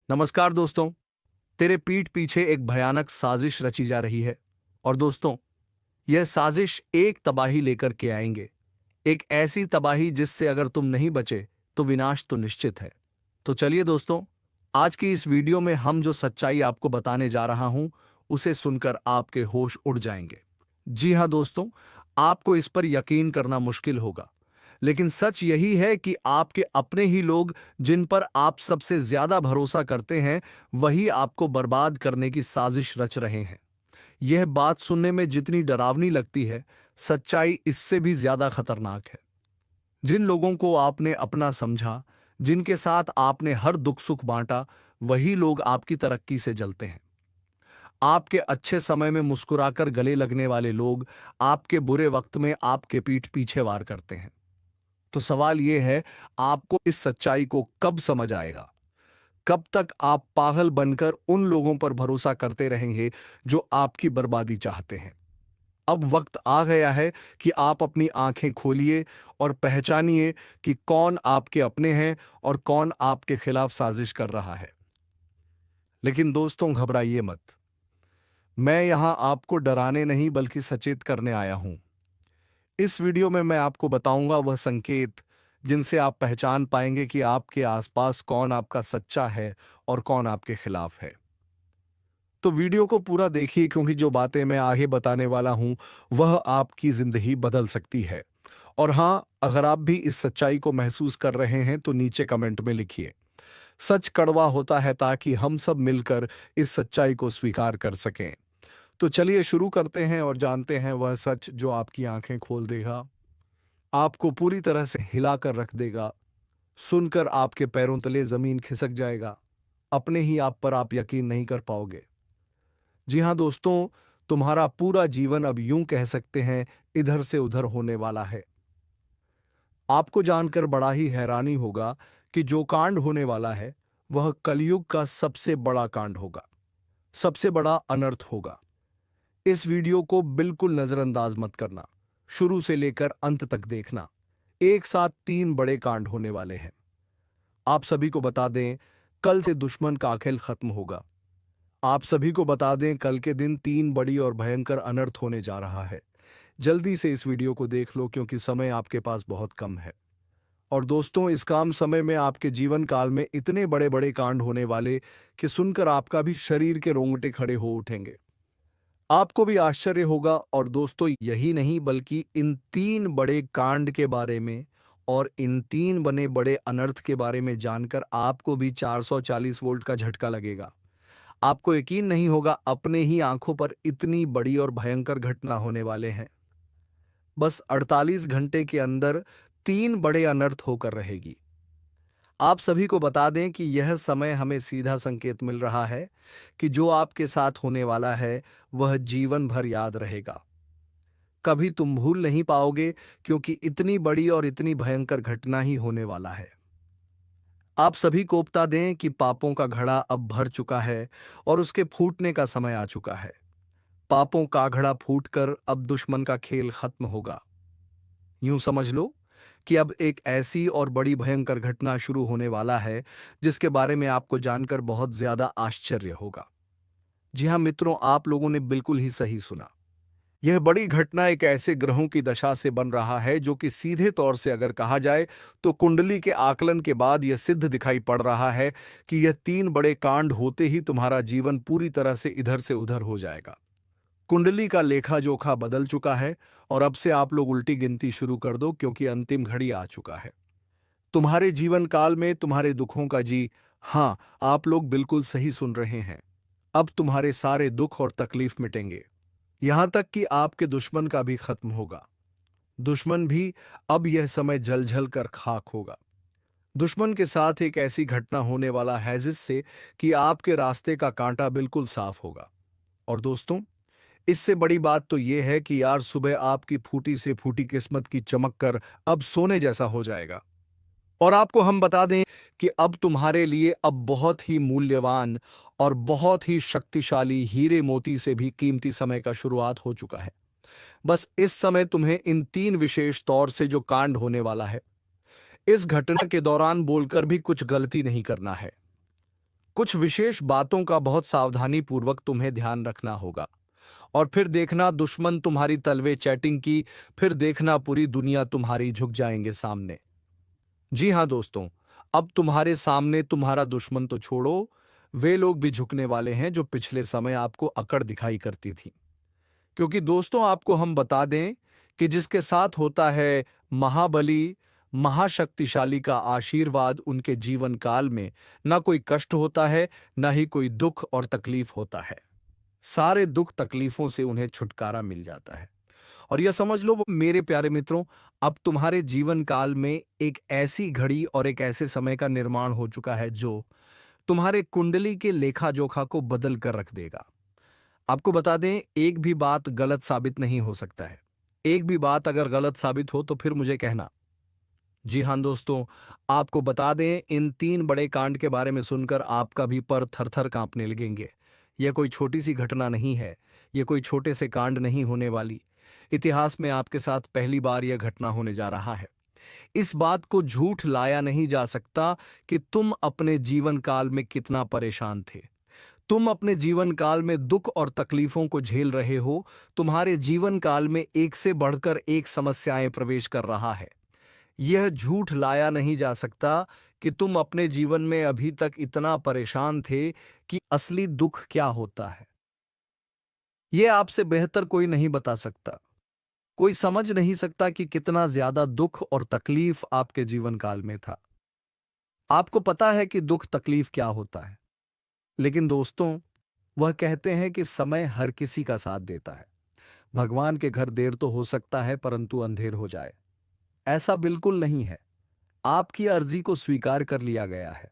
नमस्कार दोस्तों। तेरे पीठ पीछे एक भयानक साजिश रची जा रही है। और दोस्तों, यह साजिश एक तबाही लेकर के आएंगे। एक ऐसी तबाही जिससे अगर तुम नहीं बचे तो विनाश तो निश्चित है। तो चलिए दोस्तों, आज की इस वीडियो में हम जो सच्चाई आपको बताने जा रहा हूं उसे सुनकर आपके होश उड़ जाएंगे। जी हां दोस्तों, आपको इस पर यकीन करना मुश्किल होगा, लेकिन सच यही है कि आपके अपने ही लोग जिन पर आप सबसे ज्यादा भरोसा करते हैं, वही आपको बर्बाद करने की साजिश रच रहे हैं। यह बात सुनने में जितनी डरावनी लगती है, सच्चाई इससे भी ज्यादा खतरनाक है। जिन लोगों को आपने अपना समझा, जिनके साथ आपने हर दुख सुख बांटा, वही लोग आपकी तरक्की से जलते हैं। आपके अच्छे समय में मुस्कुराकर गले लगने वाले लोग आपके बुरे वक्त में आपके पीठ पीछे वार करते हैं। तो सवाल यह है, आपको इस सच्चाई को कब समझ आएगा? कब तक आप पागल बनकर उन लोगों पर भरोसा करते रहेंगे जो आपकी बर्बादी चाहते हैं? अब वक्त आ गया है कि आप अपनी आंखें खोलिए और पहचानिए कि कौन आपके अपने हैं और कौन आपके खिलाफ साजिश कर रहा है। लेकिन दोस्तों, घबराइए मत। मैं यहां आपको डराने नहीं बल्कि सचेत करने आया हूं। इस वीडियो में मैं आपको बताऊंगा वह संकेत जिनसे आप पहचान पाएंगे कि आपके आसपास कौन आपका सच्चा है और कौन आपके खिलाफ है। तो वीडियो को पूरा देखिए, क्योंकि जो बातें मैं आगे बताने वाला हूं वह आपकी जिंदगी बदल सकती है। और हां, अगर आप भी इस सच्चाई को महसूस कर रहे हैं तो नीचे कमेंट में लिखिए। सच कड़वा होता है ताकि हम सब मिलकर इस सच्चाई को स्वीकार कर सकें। तो चलिए शुरू करते हैं और जानते हैं वह सच जो आपकी आंखें खोल देगा, आपको पूरी तरह से हिलाकर रख देगा। सुनकर आपके पैरों तले जमीन खिसक जाएगा। अपने ही आप पर आप यकीन नहीं कर पाओगे। जी हां दोस्तों, तुम्हारा पूरा जीवन अब यूं कह सकते हैं इधर से उधर होने वाला है। आपको जानकर बड़ा ही हैरानी होगा कि जो कांड होने वाला है वह कलयुग का सबसे बड़ा कांड होगा, सबसे बड़ा अनर्थ होगा। इस वीडियो को बिल्कुल नजरअंदाज मत करना। शुरू से लेकर अंत तक देखना। एक साथ तीन बड़े कांड होने वाले हैं। आप सभी को बता दें, कल से दुश्मन का खेल खत्म होगा। आप सभी को बता दें, कल के दिन तीन बड़ी और भयंकर अनर्थ होने जा रहा है। जल्दी से इस वीडियो को देख लो, क्योंकि समय आपके पास बहुत कम है। और दोस्तों, इस काम समय में आपके जीवन काल में इतने बड़े बड़े कांड होने वाले कि सुनकर आपका भी शरीर के रोंगटे खड़े हो उठेंगे। आपको भी आश्चर्य होगा। और दोस्तों, यही नहीं बल्कि इन तीन बड़े कांड के बारे में और इन तीन बने बड़े अनर्थ के बारे में जानकर आपको भी 440 वोल्ट का झटका लगेगा। आपको यकीन नहीं होगा, अपने ही आंखों पर इतनी बड़ी और भयंकर घटना होने वाले हैं। बस 48 घंटे के अंदर तीन बड़े अनर्थ होकर रहेगी। आप सभी को बता दें कि यह समय हमें सीधा संकेत मिल रहा है कि जो आपके साथ होने वाला है वह जीवन भर याद रहेगा। कभी तुम भूल नहीं पाओगे, क्योंकि इतनी बड़ी और इतनी भयंकर घटना ही होने वाला है। आप सभी को बता दें कि पापों का घड़ा अब भर चुका है और उसके फूटने का समय आ चुका है। पापों का घड़ा फूटकर अब दुश्मन का खेल खत्म होगा। यूं समझ लो कि अब एक ऐसी और बड़ी भयंकर घटना शुरू होने वाला है जिसके बारे में आपको जानकर बहुत ज्यादा आश्चर्य होगा। जी हां मित्रों, आप लोगों ने बिल्कुल ही सही सुना। यह बड़ी घटना एक ऐसे ग्रहों की दशा से बन रहा है जो कि सीधे तौर से अगर कहा जाए तो कुंडली के आकलन के बाद यह सिद्ध दिखाई पड़ रहा है कि यह तीन बड़े कांड होते ही तुम्हारा जीवन पूरी तरह से इधर से उधर हो जाएगा। कुंडली का लेखा जोखा बदल चुका है और अब से आप लोग उल्टी गिनती शुरू कर दो, क्योंकि अंतिम घड़ी आ चुका है। तुम्हारे जीवन काल में तुम्हारे दुखों का जी हाँ, आप लोग बिल्कुल सही सुन रहे हैं। अब तुम्हारे सारे दुख और तकलीफ मिटेंगे। यहां तक कि आपके दुश्मन का भी खत्म होगा। दुश्मन भी अब यह समय जल जल कर खाक होगा। दुश्मन के साथ एक ऐसी घटना होने वाला है जिससे कि आपके रास्ते का कांटा बिल्कुल साफ होगा। और दोस्तों, इससे बड़ी बात तो यह है कि यार सुबह आपकी फूटी से फूटी किस्मत की चमक कर अब सोने जैसा हो जाएगा। और आपको हम बता दें कि अब तुम्हारे लिए अब बहुत ही मूल्यवान और बहुत ही शक्तिशाली हीरे मोती से भी कीमती समय का शुरुआत हो चुका है। बस इस समय तुम्हें इन तीन विशेष तौर से जो कांड होने वाला है, इस घटना के दौरान बोलकर भी कुछ गलती नहीं करना है। कुछ विशेष बातों का बहुत सावधानी पूर्वक तुम्हें ध्यान रखना होगा। और फिर देखना दुश्मन तुम्हारी तलवे चैटिंग की, फिर देखना पूरी दुनिया तुम्हारी झुक जाएंगे सामने। जी हाँ दोस्तों, अब तुम्हारे सामने तुम्हारा दुश्मन तो छोड़ो, वे लोग भी झुकने वाले हैं जो पिछले समय आपको अकड़ दिखाई करती थी। क्योंकि दोस्तों आपको हम बता दें कि जिसके साथ होता है महाबली, महाशक्तिशाली का आशीर्वाद, उनके जीवन काल में ना कोई कष्ट होता है, ना ही कोई दुख और तकलीफ होता है। सारे दुख तकलीफों से उन्हें छुटकारा मिल जाता है। और यह समझ लो वो मेरे प्यारे मित्रों, अब तुम्हारे जीवन काल में एक ऐसी घड़ी और एक ऐसे समय का निर्माण हो चुका है जो तुम्हारे कुंडली के लेखा जोखा को बदल कर रख देगा। आपको बता दें, एक भी बात गलत साबित नहीं हो सकता है। एक भी बात अगर गलत साबित हो तो फिर मुझे कहना। जी हाँ दोस्तों, आपको बता दें, इन 3 बड़े कांड के बारे में सुनकर आपका भी पर थर-थर कांपने लगेंगे। यह कोई छोटी सी घटना नहीं है, यह कोई छोटे से कांड नहीं होने वाली। इतिहास में आपके साथ पहली बार यह घटना होने जा रहा है। इस बात को झूठ लाया नहीं जा सकता कि तुम अपने जीवन काल में कितना परेशान थे। तुम अपने जीवन काल में दुख और तकलीफों को झेल रहे हो। तुम्हारे जीवन काल में एक से बढ़कर एक समस्याएं प्रवेश कर रहा है। यह झूठ लाया नहीं जा सकता कि तुम अपने जीवन में अभी तक इतना परेशान थे कि असली दुख क्या होता है यह आपसे बेहतर कोई नहीं बता सकता। कोई समझ नहीं सकता कि कितना ज्यादा दुख और तकलीफ आपके जीवन काल में था। आपको पता है कि दुख तकलीफ क्या होता है, लेकिन दोस्तों वह कहते हैं कि समय हर किसी का साथ देता है। भगवान के घर देर तो हो सकता है परंतु अंधेर हो जाए, ऐसा बिल्कुल नहीं है। आपकी अर्जी को स्वीकार कर लिया गया है।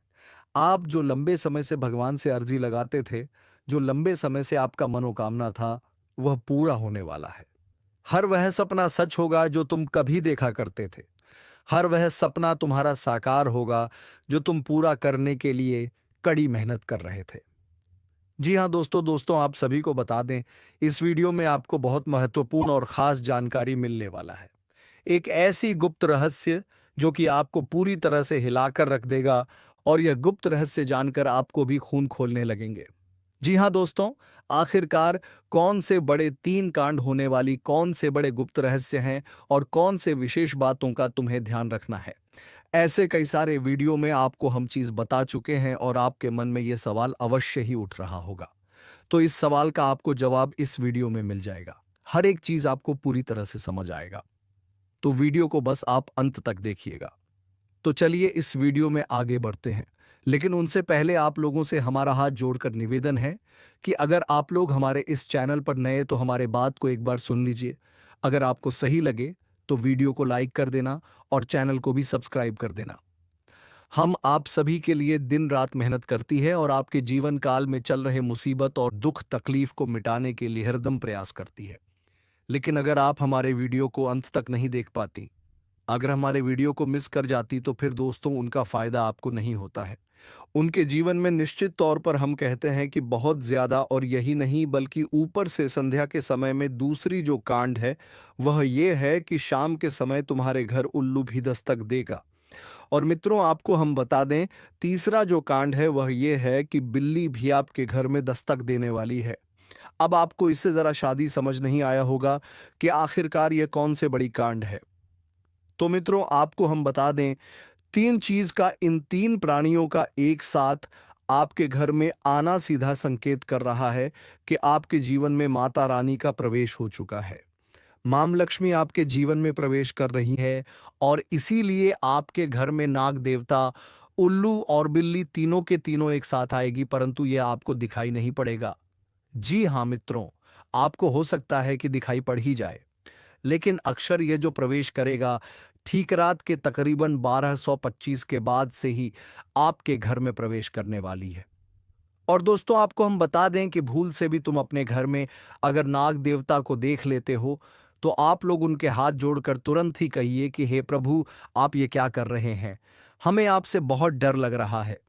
आप जो लंबे समय से भगवान से अर्जी लगाते थे, जो लंबे समय से आपका मनोकामना था, वह पूरा होने वाला है। हर वह सपना सच होगा जो तुम कभी देखा करते थे। हर वह सपना तुम्हारा साकार होगा जो तुम पूरा करने के लिए कड़ी मेहनत कर रहे थे। जी हाँ दोस्तों आप सभी को बता दें, इस वीडियो में आपको बहुत महत्वपूर्ण और खास जानकारी मिलने वाला है। एक ऐसी गुप्त रहस्य जो कि आपको पूरी तरह से हिलाकर रख देगा, और यह गुप्त रहस्य जानकर आपको भी खून खोलने लगेंगे। जी हाँ दोस्तों, आखिरकार कौन से बड़े 3 कांड होने वाली, कौन से बड़े गुप्त रहस्य हैं और कौन से विशेष बातों का तुम्हें ध्यान रखना है, ऐसे कई सारे वीडियो में आपको हम चीज बता चुके हैं। और आपके मन में यह सवाल अवश्य ही उठ रहा होगा, तो इस सवाल का आपको जवाब इस वीडियो में मिल जाएगा। हर एक चीज आपको पूरी तरह से समझ आएगा, तो वीडियो को बस आप अंत तक देखिएगा। तो चलिए इस वीडियो में आगे बढ़ते हैं, लेकिन उनसे पहले आप लोगों से हमारा हाथ जोड़कर निवेदन है कि अगर आप लोग हमारे इस चैनल पर नए तो हमारे बात को एक बार सुन लीजिए। अगर आपको सही लगे तो वीडियो को लाइक कर देना और चैनल को भी सब्सक्राइब कर देना। हम आप सभी के लिए दिन रात मेहनत करती है और आपके जीवन काल में चल रहे मुसीबत और दुख तकलीफ को मिटाने के लिए हरदम प्रयास करती है। लेकिन अगर आप हमारे वीडियो को अंत तक नहीं देख पाती, अगर हमारे वीडियो को मिस कर जाती, तो फिर दोस्तों उनका फायदा आपको नहीं होता है। उनके जीवन में निश्चित तौर पर हम कहते हैं कि बहुत ज्यादा, और यही नहीं बल्कि ऊपर से संध्या के समय में दूसरी जो कांड है वह ये है कि शाम के समय तुम्हारे घर उल्लू भी दस्तक देगा। और मित्रों आपको हम बता दें, तीसरा जो कांड है वह ये है कि बिल्ली भी आपके घर में दस्तक देने वाली है। अब आपको इससे जरा शादी समझ नहीं आया होगा कि आखिरकार यह कौन से बड़ी कांड है। तो मित्रों आपको हम बता दें, 3 चीज का, इन 3 प्राणियों का एक साथ आपके घर में आना सीधा संकेत कर रहा है कि आपके जीवन में माता रानी का प्रवेश हो चुका है। मां लक्ष्मी आपके जीवन में प्रवेश कर रही है, और इसीलिए आपके घर में नाग देवता, उल्लू और बिल्ली तीनों के तीनों एक साथ आएगी, परंतु यह आपको दिखाई नहीं पड़ेगा। जी हाँ मित्रों, आपको हो सकता है कि दिखाई पड़ ही जाए, लेकिन अक्षर यह जो प्रवेश करेगा ठीक रात के तकरीबन 1225 के बाद से ही आपके घर में प्रवेश करने वाली है। और दोस्तों आपको हम बता दें कि भूल से भी तुम अपने घर में अगर नाग देवता को देख लेते हो, तो आप लोग उनके हाथ जोड़कर तुरंत ही कहिए कि हे प्रभु, आप ये क्या कर रहे हैं, हमें आपसे बहुत डर लग रहा है।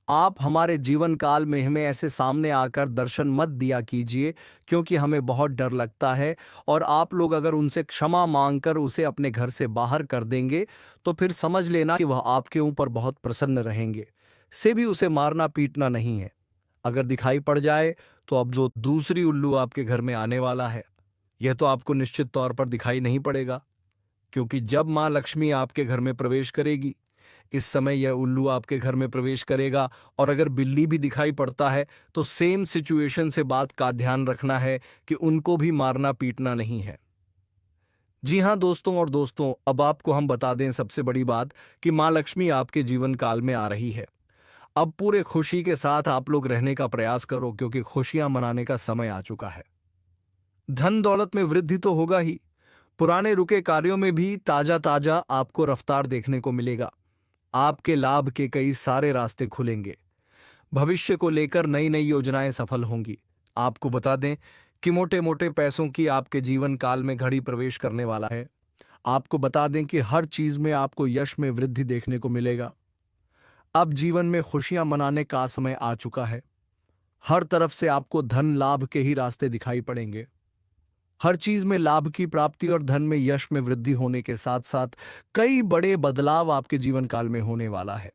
आप हमारे जीवन काल में हमें ऐसे सामने आकर दर्शन मत दिया कीजिए, क्योंकि हमें बहुत डर लगता है। और आप लोग अगर उनसे क्षमा मांगकर उसे अपने घर से बाहर कर देंगे, तो फिर समझ लेना कि वह आपके ऊपर बहुत प्रसन्न रहेंगे। से भी उसे मारना पीटना नहीं है। अगर दिखाई पड़ जाए तो अब जो दूसरी उल्लू आपके घर में आने वाला है, यह तो आपको निश्चित तौर पर दिखाई नहीं पड़ेगा, क्योंकि जब माँ लक्ष्मी आपके घर में प्रवेश करेगी, इस समय यह उल्लू आपके घर में प्रवेश करेगा। और अगर बिल्ली भी दिखाई पड़ता है तो सेम सिचुएशन से बात का ध्यान रखना है कि उनको भी मारना पीटना नहीं है। जी हाँ दोस्तों, और दोस्तों अब आपको हम बता दें सबसे बड़ी बात कि माँ लक्ष्मी आपके जीवन काल में आ रही है। अब पूरे खुशी के साथ आप लोग रहने का प्रयास करो, क्योंकि खुशियां मनाने का समय आ चुका है। धन दौलत में वृद्धि तो होगा ही, पुराने रुके कार्यों में भी ताजा ताजा आपको रफ्तार देखने को मिलेगा। आपके लाभ के कई सारे रास्ते खुलेंगे। भविष्य को लेकर नई नई योजनाएं सफल होंगी। आपको बता दें कि मोटे मोटे पैसों की आपके जीवन काल में घड़ी प्रवेश करने वाला है। आपको बता दें कि हर चीज में आपको यश में वृद्धि देखने को मिलेगा। अब जीवन में खुशियां मनाने का समय आ चुका है। हर तरफ से आपको धन लाभ के ही रास्ते दिखाई पड़ेंगे। हर चीज में लाभ की प्राप्ति और धन में यश में वृद्धि होने के साथ साथ कई बड़े बदलाव आपके जीवन काल में होने वाला है।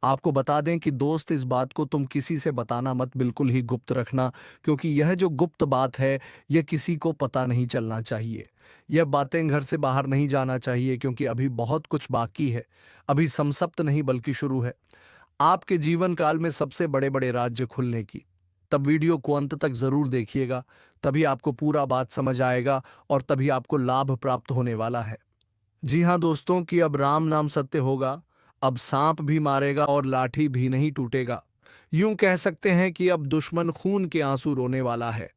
आपको बता दें कि दोस्त, इस बात को तुम किसी से बताना मत, बिल्कुल ही गुप्त रखना, क्योंकि यह जो गुप्त बात है यह किसी को पता नहीं चलना चाहिए। यह बातें घर से बाहर नहीं जाना चाहिए, क्योंकि अभी बहुत कुछ बाकी है। अभी समसप्त नहीं बल्कि शुरू है आपके जीवन काल में सबसे बड़े बड़े राज्य खुलने की। तब वीडियो को अंत तक जरूर देखिएगा, तभी आपको पूरा बात समझ आएगा और तभी आपको लाभ प्राप्त होने वाला है। जी हाँ दोस्तों, कि अब राम नाम सत्य होगा। अब सांप भी मारेगा और लाठी भी नहीं टूटेगा। यूं कह सकते हैं कि अब दुश्मन खून के आंसू रोने वाला है।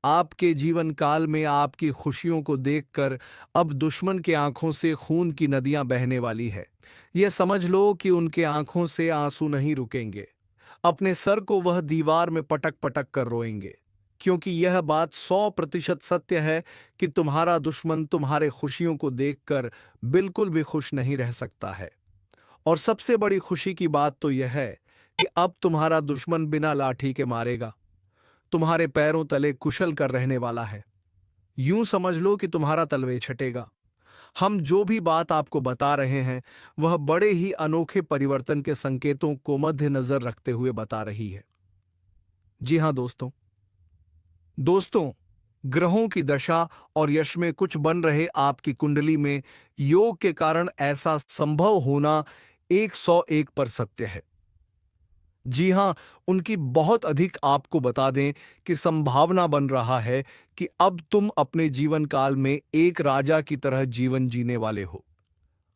आपके जीवन काल में आपकी खुशियों को देखकर अब दुश्मन के आंखों से खून की नदियां बहने वाली है। यह समझ लो कि उनके आंखों से आंसू नहीं रुकेंगे। अपने सर को वह दीवार में पटक पटक कर रोएंगे, क्योंकि यह बात 100% सत्य है कि तुम्हारा दुश्मन तुम्हारे खुशियों को देखकर बिल्कुल भी खुश नहीं रह सकता है। और सबसे बड़ी खुशी की बात तो यह है कि अब तुम्हारा दुश्मन बिना लाठी के मारेगा, तुम्हारे पैरों तले कुशल कर रहने वाला है। यूं समझ लो कि तुम्हारा तलवे छटेगा। हम जो भी बात आपको बता रहे हैं वह बड़े ही अनोखे परिवर्तन के संकेतों को मद्देनजर रखते हुए बता रही है। जी हां दोस्तों, ग्रहों की दशा और यश में कुछ बन रहे आपकी कुंडली में योग के कारण ऐसा संभव होना 101 पर सत्य है। जी हां, उनकी बहुत अधिक आपको बता दें कि संभावना बन रहा है कि अब तुम अपने जीवन काल में एक राजा की तरह जीवन जीने वाले हो।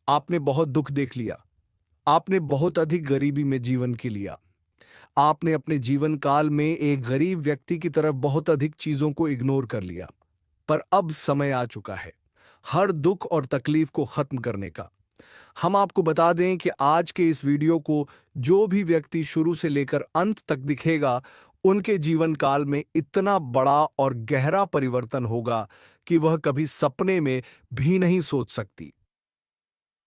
आपने बहुत दुख देख लिया, आपने बहुत अधिक गरीबी में जीवन की लिया, आपने अपने जीवन काल में एक गरीब व्यक्ति की तरफ बहुत अधिक चीजों को इग्नोर कर लिया। पर अब समय आ चुका है हर दुख और तकलीफ को खत्म करने का। हम आपको बता दें कि आज के इस वीडियो को जो भी व्यक्ति शुरू से लेकर अंत तक दिखेगा, उनके जीवन काल में इतना बड़ा और गहरा परिवर्तन होगा कि वह कभी सपने में भी नहीं सोच सकती।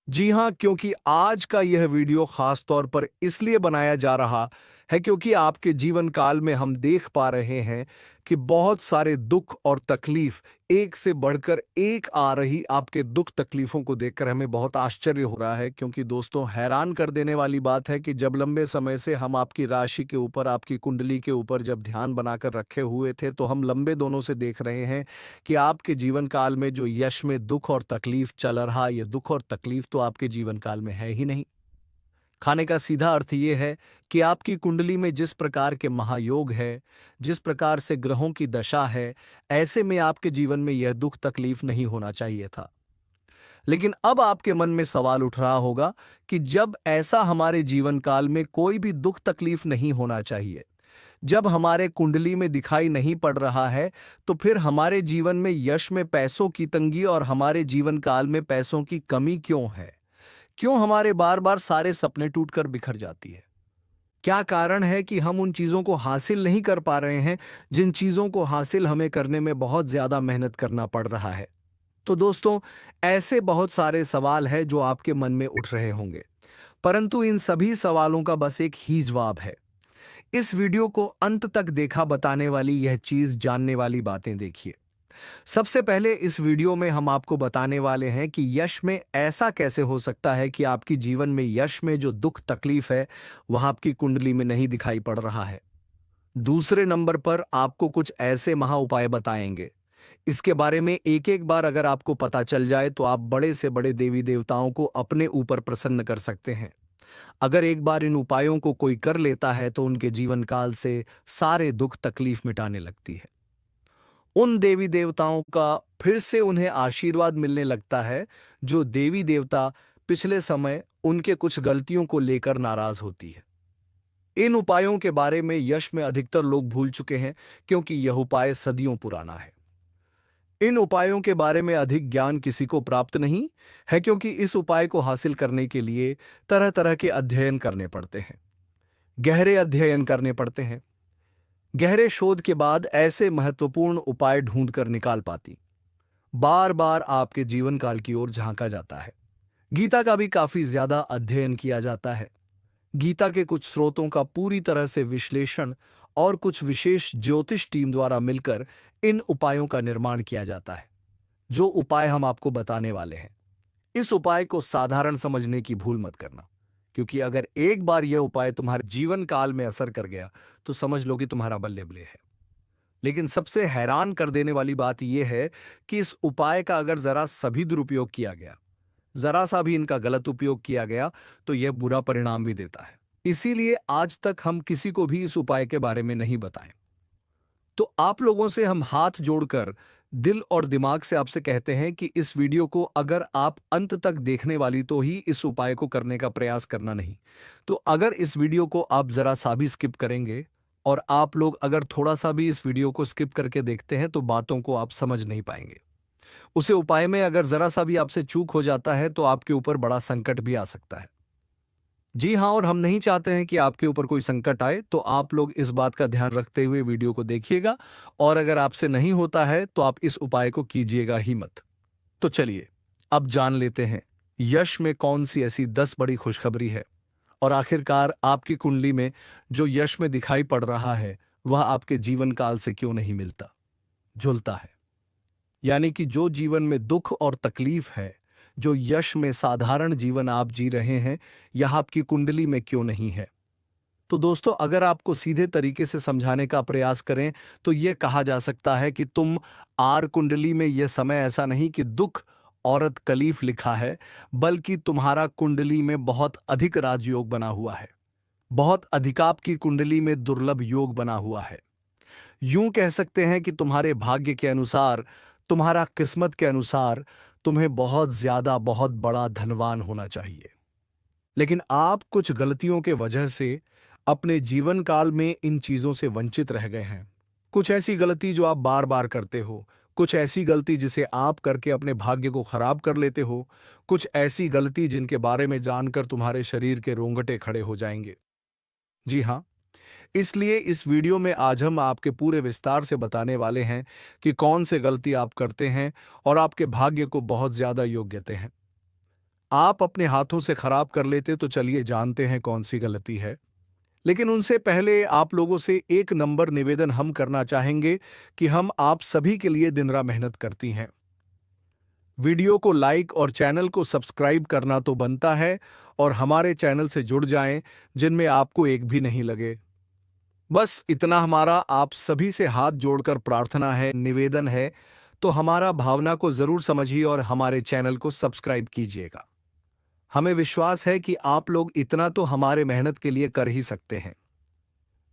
जी हां, क्योंकि आज का यह वीडियो खास तौर पर इसलिए बनाया जा रहा है क्योंकि आपके जीवन काल में हम देख पा रहे हैं कि बहुत सारे दुख और तकलीफ एक से बढ़कर एक आ रही। आपके दुख तकलीफों को देखकर हमें बहुत आश्चर्य हो रहा है, क्योंकि दोस्तों हैरान कर देने वाली बात है कि जब लंबे समय से हम आपकी राशि के ऊपर, आपकी कुंडली के ऊपर जब ध्यान बनाकर रखे हुए थे, तो हम लंबे दोनों से देख रहे हैं कि आपके जीवन काल में जो यश में दुख और तकलीफ चल रहा, ये दुख और तकलीफ तो आपके जीवन काल में है ही नहीं। खाने का सीधा अर्थ ये है कि आपकी कुंडली में जिस प्रकार के महायोग है, जिस प्रकार से ग्रहों की दशा है, ऐसे में आपके जीवन में यह दुख तकलीफ नहीं होना चाहिए था। लेकिन अब आपके मन में सवाल उठ रहा होगा कि जब ऐसा हमारे जीवन काल में कोई भी दुख तकलीफ नहीं होना चाहिए, जब हमारे कुंडली में दिखाई नहीं पड़ रहा है, तो फिर हमारे जीवन में यश में पैसों की तंगी और हमारे जीवन काल में पैसों की कमी क्यों है? क्यों हमारे बार बार सारे सपने टूटकर बिखर जाती है? क्या कारण है कि हम उन चीजों को हासिल नहीं कर पा रहे हैं जिन चीजों को हासिल हमें करने में बहुत ज्यादा मेहनत करना पड़ रहा है? तो दोस्तों, ऐसे बहुत सारे सवाल हैं जो आपके मन में उठ रहे होंगे, परंतु इन सभी सवालों का बस एक ही जवाब है। इस वीडियो को अंत तक देखा बताने वाली यह चीज, जानने वाली बातें देखिए। सबसे पहले इस वीडियो में हम आपको बताने वाले हैं कि यश में ऐसा कैसे हो सकता है कि आपकी जीवन में यश में जो दुख तकलीफ है वह आपकी कुंडली में नहीं दिखाई पड़ रहा है। दूसरे नंबर पर आपको कुछ ऐसे महा उपाय बताएंगे। इसके बारे में एक एक बार अगर आपको पता चल जाए तो आप बड़े से बड़े देवी देवताओं को अपने ऊपर प्रसन्न कर सकते हैं। अगर एक बार इन उपायों को कोई कर लेता है तो उनके जीवन काल से सारे दुख तकलीफ मिटाने लगती है। उन देवी देवताओं का फिर से उन्हें आशीर्वाद मिलने लगता है जो देवी देवता पिछले समय उनके कुछ गलतियों को लेकर नाराज होती है। इन उपायों के बारे में यश में अधिकतर लोग भूल चुके हैं क्योंकि यह उपाय सदियों पुराना है। इन उपायों के बारे में अधिक ज्ञान किसी को प्राप्त नहीं है क्योंकि इस उपाय को हासिल करने के लिए तरह तरह के अध्ययन करने पड़ते हैं, गहरे अध्ययन करने पड़ते हैं। गहरे शोध के बाद ऐसे महत्वपूर्ण उपाय ढूंढ कर निकाल पाती बार बार आपके जीवन काल की ओर झांका जाता है। गीता का भी काफी ज्यादा अध्ययन किया जाता है। गीता के कुछ स्रोतों का पूरी तरह से विश्लेषण और कुछ विशेष ज्योतिष टीम द्वारा मिलकर इन उपायों का निर्माण किया जाता है। जो उपाय हम आपको बताने वाले हैं, इस उपाय को साधारण समझने की भूल मत करना, क्योंकि अगर एक बार यह उपाय तुम्हारे जीवन काल में असर कर गया तो समझ लो कि तुम्हारा बल्ले बल्ले है। लेकिन सबसे हैरान कर देने वाली बात यह है कि इस उपाय का अगर जरा सभी दुरुपयोग किया गया, जरा सा भी इनका गलत उपयोग किया गया तो यह बुरा परिणाम भी देता है। इसीलिए आज तक हम किसी को भी इस उपाय के बारे में नहीं बताएं। तो आप लोगों से हम हाथ जोड़कर दिल और दिमाग से आपसे कहते हैं कि इस वीडियो को अगर आप अंत तक देखने वाली तो ही इस उपाय को करने का प्रयास करना, नहीं तो अगर इस वीडियो को आप जरा सा भी स्किप करेंगे और आप लोग अगर थोड़ा सा भी इस वीडियो को स्किप करके देखते हैं तो बातों को आप समझ नहीं पाएंगे। उसे उपाय में अगर जरा सा भी आपसे चूक हो जाता है तो आपके ऊपर बड़ा संकट भी आ सकता है। जी हाँ, और हम नहीं चाहते हैं कि आपके ऊपर कोई संकट आए, तो आप लोग इस बात का ध्यान रखते हुए वीडियो को देखिएगा और अगर आपसे नहीं होता है तो आप इस उपाय को कीजिएगा ही मत। तो चलिए अब जान लेते हैं यश में कौन सी ऐसी 10 बड़ी खुशखबरी है और आखिरकार आपकी कुंडली में जो यश में दिखाई पड़ रहा है वह आपके जीवन काल से क्यों नहीं मिलता, झुलता है। यानी कि जो जीवन में दुख और तकलीफ है, जो यश में साधारण जीवन आप जी रहे हैं, यह आपकी कुंडली में क्यों नहीं है। तो दोस्तों, अगर आपको सीधे तरीके से समझाने का प्रयास करें तो यह कहा जा सकता है कि तुम आर कुंडली में यह समय ऐसा नहीं कि दुख औरत कलीफ लिखा है, बल्कि तुम्हारा कुंडली में बहुत अधिक राजयोग बना हुआ है, बहुत अधिक आपकी कुंडली में दुर्लभ योग बना हुआ है। यूं कह सकते हैं कि तुम्हारे भाग्य के अनुसार, तुम्हारा किस्मत के अनुसार तुम्हें बहुत ज्यादा बहुत बड़ा धनवान होना चाहिए, लेकिन आप कुछ गलतियों के वजह से अपने जीवन काल में इन चीजों से वंचित रह गए हैं। कुछ ऐसी गलती जो आप बार बार करते हो, कुछ ऐसी गलती जिसे आप करके अपने भाग्य को खराब कर लेते हो, कुछ ऐसी गलती जिनके बारे में जानकर तुम्हारे शरीर के रोंगटे खड़े हो जाएंगे। जी हाँ, इसलिए इस वीडियो में आज हम आपके पूरे विस्तार से बताने वाले हैं कि कौन से गलती आप करते हैं और आपके भाग्य को बहुत ज्यादा योग्यते हैं आप अपने हाथों से खराब कर लेते। तो चलिए जानते हैं कौन सी गलती है। लेकिन उनसे पहले आप लोगों से एक नंबर निवेदन हम करना चाहेंगे कि हम आप सभी के लिए दिन रात मेहनत करती हैं। वीडियो को लाइक और चैनल को सब्सक्राइब करना तो बनता है और हमारे चैनल से जुड़ जाएं जिनमें आपको एक भी नहीं लगे। बस इतना हमारा आप सभी से हाथ जोड़कर प्रार्थना है, निवेदन है। तो हमारा भावना को जरूर समझिए और हमारे चैनल को सब्सक्राइब कीजिएगा। हमें विश्वास है कि आप लोग इतना तो हमारे मेहनत के लिए कर ही सकते हैं।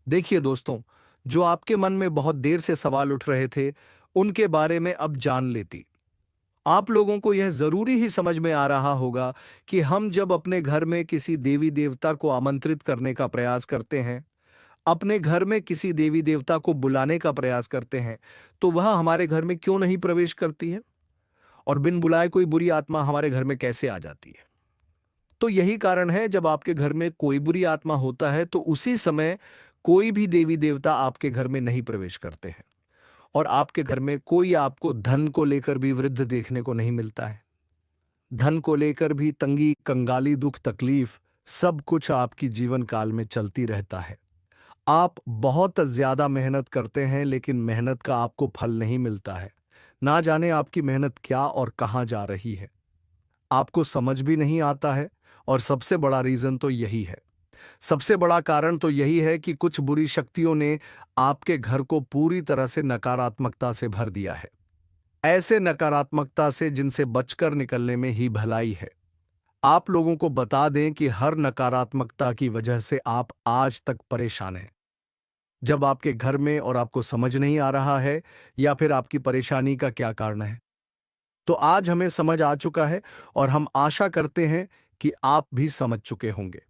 देखिए दोस्तों, जो आपके मन में बहुत देर से सवाल उठ रहे थे उनके बारे में अब जान लेती। आप लोगों को यह जरूरी ही समझ में आ रहा होगा कि हम जब अपने घर में किसी देवी देवता को आमंत्रित करने का प्रयास करते हैं, अपने घर में किसी देवी देवता को बुलाने का प्रयास करते हैं, तो वह हमारे घर में क्यों नहीं प्रवेश करती है और बिन बुलाए कोई बुरी आत्मा हमारे घर में कैसे आ जाती है। तो यही कारण है, जब आपके घर में कोई बुरी आत्मा होता है तो उसी समय कोई भी देवी देवता आपके घर में नहीं प्रवेश करते हैं और आपके घर में कोई आपको धन को लेकर भी वृद्ध देखने को नहीं मिलता है। धन को लेकर भी तंगी, कंगाली, दुख, तकलीफ सब कुछ आपकी जीवन काल में चलती रहता है। आप बहुत ज्यादा मेहनत करते हैं लेकिन मेहनत का आपको फल नहीं मिलता है, ना जाने आपकी मेहनत क्या और कहाँ जा रही है, आपको समझ भी नहीं आता है। और सबसे बड़ा रीजन तो यही है, सबसे बड़ा कारण तो यही है कि कुछ बुरी शक्तियों ने आपके घर को पूरी तरह से नकारात्मकता से भर दिया है। ऐसे नकारात्मकता से जिनसे बचकर निकलने में ही भलाई है। आप लोगों को बता दें कि हर नकारात्मकता की वजह से आप आज तक परेशान हैं। जब आपके घर में और आपको समझ नहीं आ रहा है या फिर आपकी परेशानी का क्या कारण है, तो आज हमें समझ आ चुका है और हम आशा करते हैं कि आप भी समझ चुके होंगे।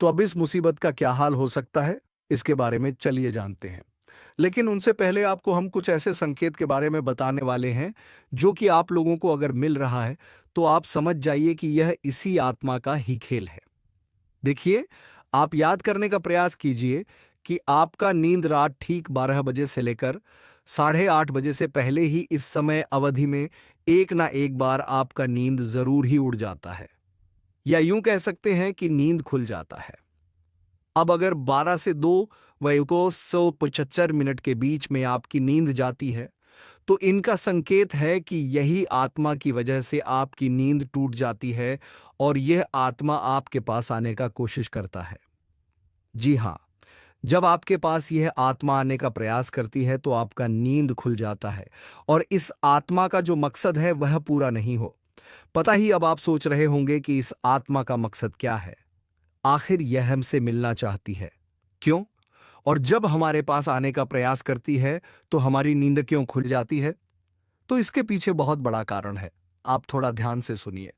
तो अब इस मुसीबत का क्या हाल हो सकता है, इसके बारे में चलिए जानते हैं। लेकिन उनसे पहले आपको हम कुछ ऐसे संकेत के बारे में बताने वाले हैं जो कि आप लोगों को अगर मिल रहा है तो आप समझ जाइए कि यह इसी आत्मा का ही खेल है। देखिए, आप याद करने का प्रयास कीजिए कि आपका नींद रात ठीक 12 बजे से लेकर 8:30 बजे से पहले ही इस समय अवधि में एक ना एक बार आपका नींद जरूर ही उड़ जाता है, या यूं कह सकते हैं कि नींद खुल जाता है। अब अगर 12 से 2 व 175 मिनट के बीच में आपकी नींद जाती है, तो इनका संकेत है कि यही आत्मा की वजह से आपकी नींद टूट जाती है और यह आत्मा आपके पास आने का कोशिश करता है। जी हाँ, जब आपके पास यह आत्मा आने का प्रयास करती है तो आपका नींद खुल जाता है और इस आत्मा का जो मकसद है वह पूरा नहीं हो। पता ही अब आप सोच रहे होंगे कि इस आत्मा का मकसद क्या है। आखिर यह हमसे मिलना चाहती है, क्यों? और जब हमारे पास आने का प्रयास करती है तो हमारी नींद क्यों खुल जाती है? तो इसके पीछे बहुत बड़ा कारण है। आप थोड़ा ध्यान से सुनिए।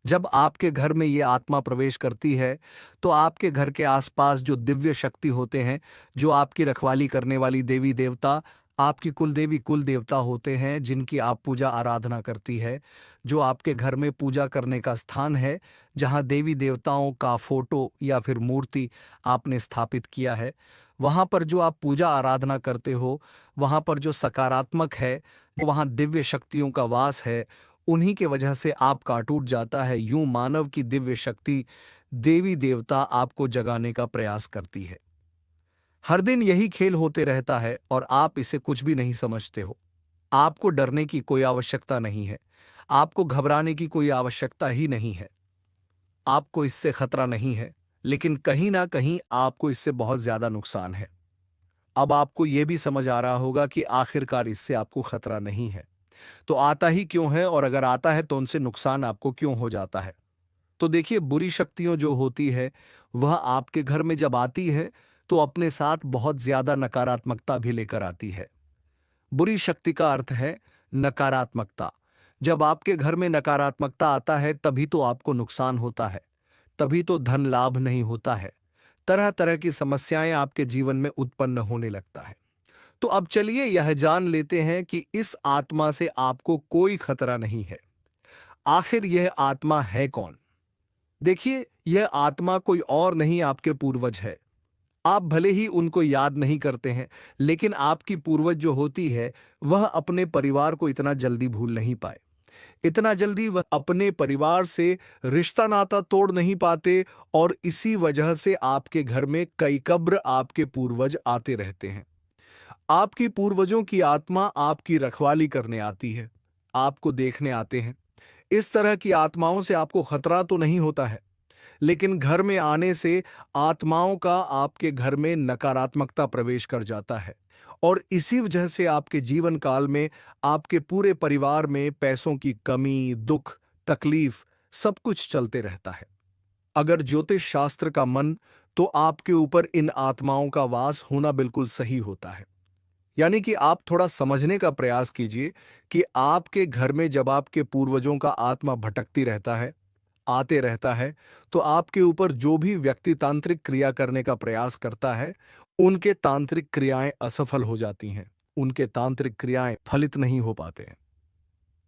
जब आपके घर में ये आत्मा प्रवेश करती है तो आपके घर के आसपास जो दिव्य शक्ति होते हैं, जो आपकी रखवाली करने वाली देवी देवता, आपकी कुल देवी कुल देवता होते हैं जिनकी आप पूजा आराधना करती है, जो आपके घर में पूजा करने का स्थान है, जहां देवी देवताओं का फोटो या फिर मूर्ति आपने स्थापित किया है, वहां पर जो आप पूजा आराधना करते हो, वहां पर जो सकारात्मक है, वहां दिव्य शक्तियों का वास है, उन्हीं के वजह से आपका टूट जाता है। यूं मानव की दिव्य शक्ति देवी देवता आपको जगाने का प्रयास करती है। हर दिन यही खेल होते रहता है और आप इसे कुछ भी नहीं समझते हो। आपको डरने की कोई आवश्यकता नहीं है, आपको घबराने की कोई आवश्यकता ही नहीं है। आपको इससे खतरा नहीं है, लेकिन कहीं ना कहीं आपको इससे बहुत ज्यादा नुकसान है। अब आपको यह भी समझ आ रहा होगा कि आखिरकार इससे आपको खतरा नहीं है तो आता ही क्यों है, और अगर आता है तो उनसे नुकसान आपको क्यों हो जाता है। तो देखिए, बुरी शक्तियों जो होती है वह आपके घर में जब आती है तो अपने साथ बहुत ज्यादा नकारात्मकता भी लेकर आती है। बुरी शक्ति का अर्थ है नकारात्मकता। जब आपके घर में नकारात्मकता आता है तभी तो आपको नुकसान होता है, तभी तो धन लाभ नहीं होता है, तरह तरह की समस्याएं आपके जीवन में उत्पन्न होने लगता है। तो अब चलिए यह जान लेते हैं कि इस आत्मा से आपको कोई खतरा नहीं है। आखिर यह आत्मा है कौन? देखिए, यह आत्मा कोई और नहीं, आपके पूर्वज है। आप भले ही उनको याद नहीं करते हैं, लेकिन आपकी पूर्वज जो होती है वह अपने परिवार को इतना जल्दी भूल नहीं पाए। इतना जल्दी वह अपने परिवार से रिश्ता नाता तोड़ नहीं पाते और इसी वजह से आपके घर में कई कब्र आपके पूर्वज आते रहते हैं। आपकी पूर्वजों की आत्मा आपकी रखवाली करने आती है, आपको देखने आते हैं। इस तरह की आत्माओं से आपको खतरा तो नहीं होता है, लेकिन घर में आने से आत्माओं का आपके घर में नकारात्मकता प्रवेश कर जाता है और इसी वजह से आपके जीवन काल में आपके पूरे परिवार में पैसों की कमी, दुख, तकलीफ सब कुछ चलते रहता है। अगर ज्योतिष शास्त्र का मन, तो आपके ऊपर इन आत्माओं का वास होना बिल्कुल सही होता है। यानी कि आप थोड़ा समझने का प्रयास कीजिए कि आपके घर में जब आपके पूर्वजों का आत्मा भटकती रहता है, आते रहता है, तो आपके ऊपर जो भी व्यक्ति तांत्रिक क्रिया करने का प्रयास करता है, उनके तांत्रिक क्रियाएं असफल हो जाती हैं, उनके तांत्रिक क्रियाएं फलित नहीं हो पाते हैं।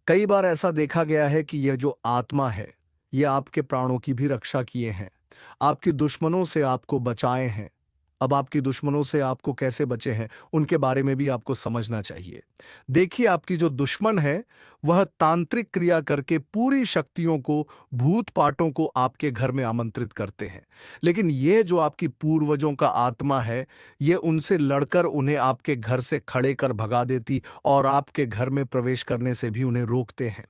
कई बार ऐसा देखा गया है कि यह जो आत्मा है, यह आपके प्राणों की भी रक्षा किए हैं, आपके दुश्मनों से आपको बचाए हैं, अब आपके दुश्मनों से आपको कैसे बचे हैं, उनके बारे में भी आपको समझना चाहिए। देखिए, आपकी जो दुश्मन है, वह तांत्रिक क्रिया करके पूरी शक्तियों को, भूत पाटों को आपके घर में आमंत्रित करते हैं। लेकिन ये जो आपकी पूर्वजों का आत्मा है, ये उनसे लड़कर उन्हें आपके घर से खड़े कर भगा देती और आपके घर में प्रवेश करने से भी उन्हें रोकते हैं।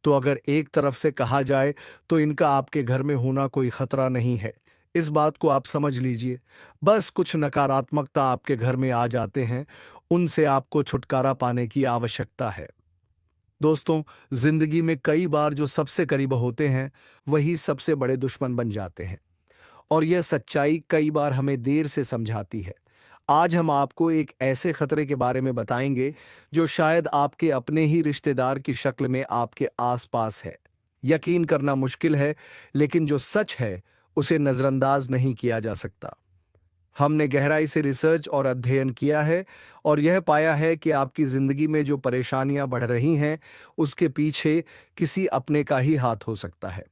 तो अगर एक तरफ से कहा जाए तो इनका आपके घर में होना कोई खतरा नहीं है। इस बात को आप समझ लीजिए। बस कुछ नकारात्मकता आपके घर में आ जाते हैं, उनसे आपको छुटकारा पाने की आवश्यकता है। दोस्तों, जिंदगी में कई बार जो सबसे करीब होते हैं, वही सबसे बड़े दुश्मन बन जाते हैं। और यह सच्चाई कई बार हमें देर से समझाती है। आज हम आपको एक ऐसे खतरे के बारे में बताएंगे जो शायद आपके अपने ही रिश्तेदार की शक्ल में आपके आसपास है। यकीन करना मुश्किल है, लेकिन जो सच है उसे नजरअंदाज नहीं किया जा सकता। हमने गहराई से रिसर्च और अध्ययन किया है और यह पाया है कि आपकी जिंदगी में जो परेशानियां बढ़ रही हैं, उसके पीछे किसी अपने का ही हाथ हो सकता है।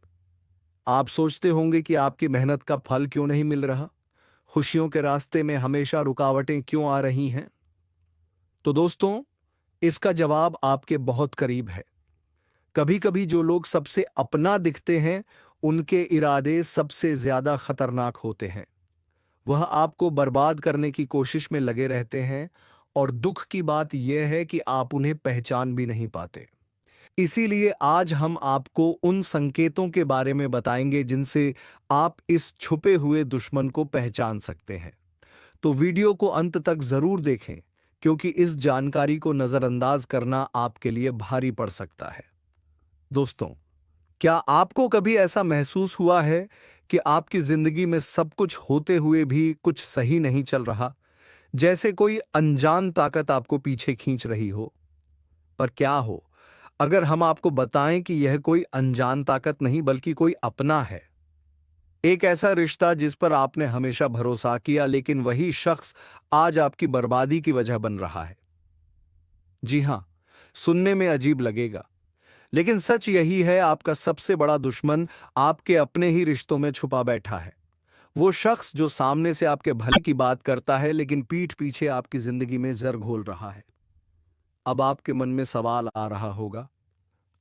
आप सोचते होंगे कि आपकी मेहनत का फल क्यों नहीं मिल रहा, खुशियों के रास्ते में हमेशा रुकावटें क्यों आ रही हैं? तो दोस्तों, इसका जवाब आपके बहुत करीब है। कभी कभी जो लोग सबसे अपना दिखते हैं, उनके इरादे सबसे ज्यादा खतरनाक होते हैं। वह आपको बर्बाद करने की कोशिश में लगे रहते हैं और दुख की बात यह है कि आप उन्हें पहचान भी नहीं पाते। इसीलिए आज हम आपको उन संकेतों के बारे में बताएंगे जिनसे आप इस छुपे हुए दुश्मन को पहचान सकते हैं। तो वीडियो को अंत तक जरूर देखें, क्योंकि इस जानकारी को नजरअंदाज करना आपके लिए भारी पड़ सकता है। दोस्तों, क्या आपको कभी ऐसा महसूस हुआ है कि आपकी जिंदगी में सब कुछ होते हुए भी कुछ सही नहीं चल रहा, जैसे कोई अनजान ताकत आपको पीछे खींच रही हो? पर क्या हो अगर हम आपको बताएं कि यह कोई अनजान ताकत नहीं बल्कि कोई अपना है। एक ऐसा रिश्ता जिस पर आपने हमेशा भरोसा किया, लेकिन वही शख्स आज आपकी बर्बादी की वजह बन रहा है। जी हां, सुनने में अजीब लगेगा, लेकिन सच यही है। आपका सबसे बड़ा दुश्मन आपके अपने ही रिश्तों में छुपा बैठा है। वो शख्स जो सामने से आपके भले की बात करता है, लेकिन पीठ पीछे आपकी जिंदगी में जर घोल रहा है। अब आपके मन में सवाल आ रहा होगा,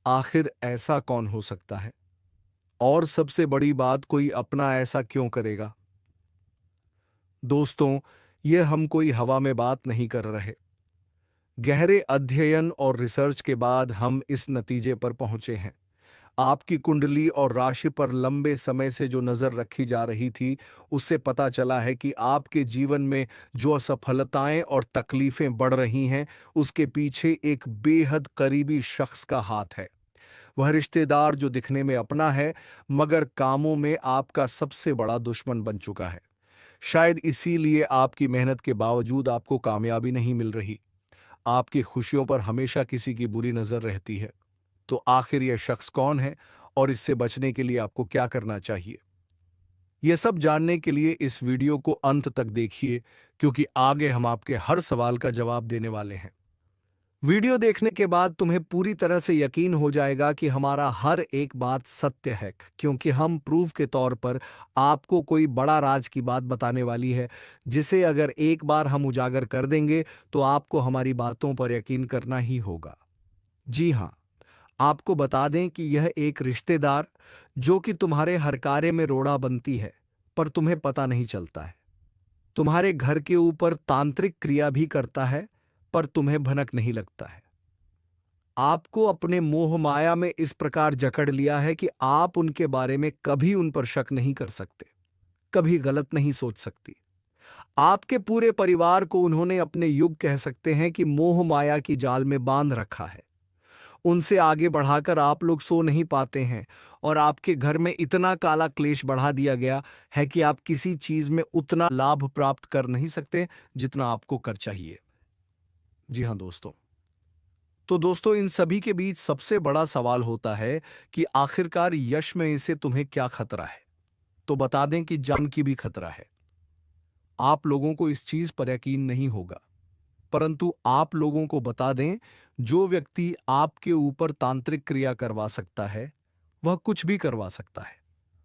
आखिर ऐसा कौन हो सकता है? और सबसे बड़ी बात, कोई अपना ऐसा क्यों करेगा? दोस्तों, यह हम कोई हवा में बात नहीं कर रहे। गहरे अध्ययन और रिसर्च के बाद हम इस नतीजे पर पहुंचे हैं। आपकी कुंडली और राशि पर लंबे समय से जो नजर रखी जा रही थी, उससे पता चला है कि आपके जीवन में जो असफलताएं और तकलीफें बढ़ रही हैं, उसके पीछे एक बेहद करीबी शख्स का हाथ है। वह रिश्तेदार जो दिखने में अपना है, मगर कामों में आपका सबसे बड़ा दुश्मन बन चुका है। शायद इसीलिए आपकी मेहनत के बावजूद आपको कामयाबी नहीं मिल रही। आपकी खुशियों पर हमेशा किसी की बुरी नजर रहती है। तो आखिर यह शख्स कौन है और इससे बचने के लिए आपको क्या करना चाहिए? यह सब जानने के लिए इस वीडियो को अंत तक देखिए, क्योंकि आगे हम आपके हर सवाल का जवाब देने वाले हैं। वीडियो देखने के बाद तुम्हें पूरी तरह से यकीन हो जाएगा कि हमारा हर एक बात सत्य है, क्योंकि हम प्रूफ के तौर पर आपको कोई बड़ा राज की बात बताने वाली है, जिसे अगर एक बार हम उजागर कर देंगे तो आपको हमारी बातों पर यकीन करना ही होगा। जी हाँ, आपको बता दें कि यह एक रिश्तेदार जो कि तुम्हारे हर कार्य में रोड़ा बनती है, पर तुम्हें पता नहीं चलता है। तुम्हारे घर के ऊपर तांत्रिक क्रिया भी करता है, पर तुम्हें भनक नहीं लगता है। आपको अपने मोह माया में इस प्रकार जकड़ लिया है कि आप उनके बारे में कभी उन पर शक नहीं कर सकते, कभी गलत नहीं सोच सकती। आपके पूरे परिवार को उन्होंने अपने युग कह सकते हैं कि मोह माया की जाल में बांध रखा है। उनसे आगे बढ़ाकर आप लोग सो नहीं पाते हैं और आपके घर में इतना काला क्लेश बढ़ा दिया गया है कि आप किसी चीज में उतना लाभ प्राप्त कर नहीं सकते जितना आपको कर चाहिए। जी हाँ दोस्तों, तो दोस्तों, इन सभी के बीच सबसे बड़ा सवाल होता है कि आखिरकार यश में इसे तुम्हें क्या खतरा है? तो बता दें कि जान की भी खतरा है। आप लोगों को इस चीज पर यकीन नहीं होगा, परंतु आप लोगों को बता दें, जो व्यक्ति आपके ऊपर तांत्रिक क्रिया करवा सकता है, वह कुछ भी करवा सकता है।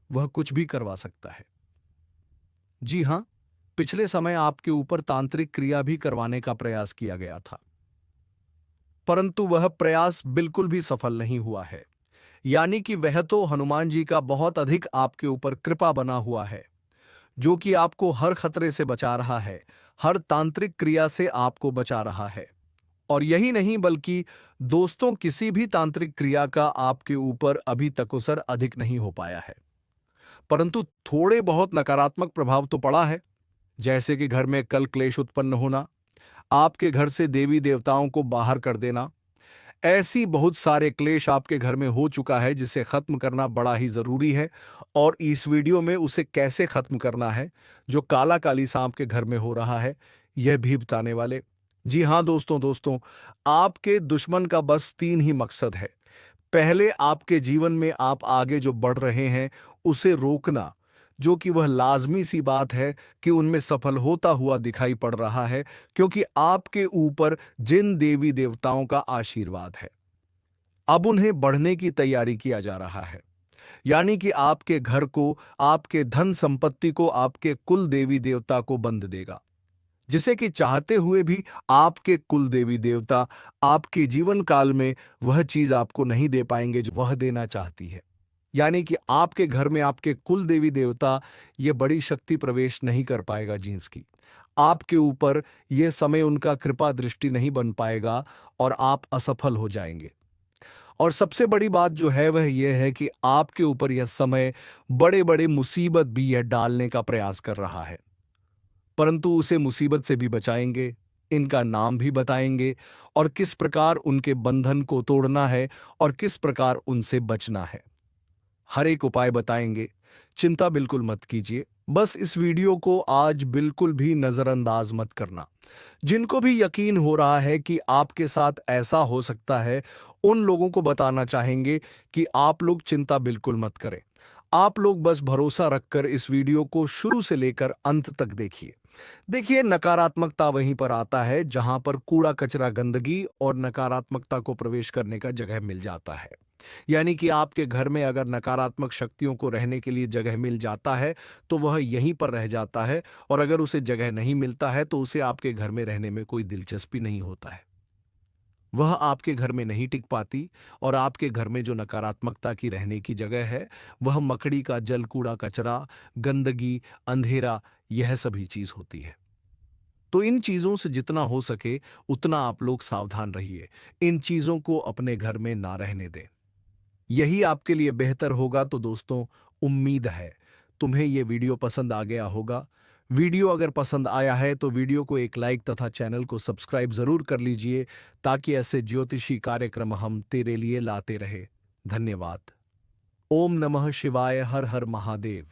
वह कुछ भी करवा सकता है। जी हां, पिछले समय आपके ऊपर तांत्रिक क्रिया भी करवाने का प्रयास किया गया था, परंतु वह प्रयास बिल्कुल भी सफल नहीं हुआ है। यानी कि वह तो हनुमान जी का बहुत अधिक आपके ऊपर कृपा बना हुआ है, जो कि आपको हर खतरे से बचा रहा है, हर तांत्रिक क्रिया से आपको बचा रहा है। और यही नहीं बल्कि दोस्तों, किसी भी तांत्रिक क्रिया का आपके ऊपर अभी तक असर अधिक नहीं हो पाया है, परंतु थोड़े बहुत नकारात्मक प्रभाव तो पड़ा है। जैसे कि घर में कल क्लेश उत्पन्न होना, आपके घर से देवी देवताओं को बाहर कर देना, ऐसी बहुत सारे क्लेश आपके घर में हो चुका है जिसे खत्म करना बड़ा ही जरूरी है। और इस वीडियो में उसे कैसे खत्म करना है, जो काला काली सांप के घर में हो रहा है, यह भी बताने वाले। जी हाँ दोस्तों, आपके दुश्मन का बस तीन ही मकसद है। पहले, आपके जीवन में आप आगे जो बढ़ रहे हैं उसे रोकना, जो कि वह लाजमी सी बात है कि उनमें सफल होता हुआ दिखाई पड़ रहा है, क्योंकि आपके ऊपर जिन देवी देवताओं का आशीर्वाद है, अब उन्हें बढ़ने की तैयारी किया जा रहा है। यानी कि आपके घर को, आपके धन संपत्ति को, आपके कुल देवी देवता को बंद देगा, जिसे कि चाहते हुए भी आपके कुल देवी देवता आपके जीवन काल में वह चीज आपको नहीं दे पाएंगे जो वह देना चाहती है। यानी कि आपके घर में आपके कुल देवी देवता ये बड़ी शक्ति प्रवेश नहीं कर पाएगा जींस की। आपके ऊपर यह समय उनका कृपा दृष्टि नहीं बन पाएगा और आप असफल हो जाएंगे। और सबसे बड़ी बात जो है वह यह है कि आपके ऊपर यह समय बड़े बड़े मुसीबत भी यह डालने का प्रयास कर रहा है, परंतु उसे मुसीबत से भी बचाएंगे, इनका नाम भी बताएंगे और किस प्रकार उनके बंधन को तोड़ना है और किस प्रकार उनसे बचना है, हर एक उपाय बताएंगे। चिंता बिल्कुल मत कीजिए, बस इस वीडियो को आज बिल्कुल भी नजरअंदाज मत करना। जिनको भी यकीन हो रहा है कि आपके साथ ऐसा हो सकता है, उन लोगों को बताना चाहेंगे कि आप लोग चिंता बिल्कुल मत करें। आप लोग बस भरोसा रखकर इस वीडियो को शुरू से लेकर अंत तक देखिए। देखिए, नकारात्मकता वहीं पर आता है जहां पर कूड़ा कचरा, गंदगी और नकारात्मकता को प्रवेश करने का जगह मिल जाता है। यानी कि आपके घर में अगर नकारात्मक शक्तियों को रहने के लिए जगह मिल जाता है तो वह यहीं पर रह जाता है, और अगर उसे जगह नहीं मिलता है तो उसे आपके घर में रहने में कोई दिलचस्पी नहीं होता है, वह आपके घर में नहीं टिक पाती। और आपके घर में जो नकारात्मकता की रहने की जगह है, वह मकड़ी का जल, कूड़ा कचरा, गंदगी, अंधेरा, यह सभी चीज होती है। तो इन चीजों से जितना हो सके उतना आप लोग सावधान रहिए, इन चीजों को अपने घर में ना रहने दें, यही आपके लिए बेहतर होगा। तो दोस्तों, उम्मीद है तुम्हें यह वीडियो पसंद आ गया होगा। वीडियो अगर पसंद आया है तो वीडियो को एक लाइक तथा चैनल को सब्सक्राइब जरूर कर लीजिए, ताकि ऐसे ज्योतिषी कार्यक्रम हम तेरे लिए लाते रहे। धन्यवाद। ओम नमः शिवाय। हर हर महादेव।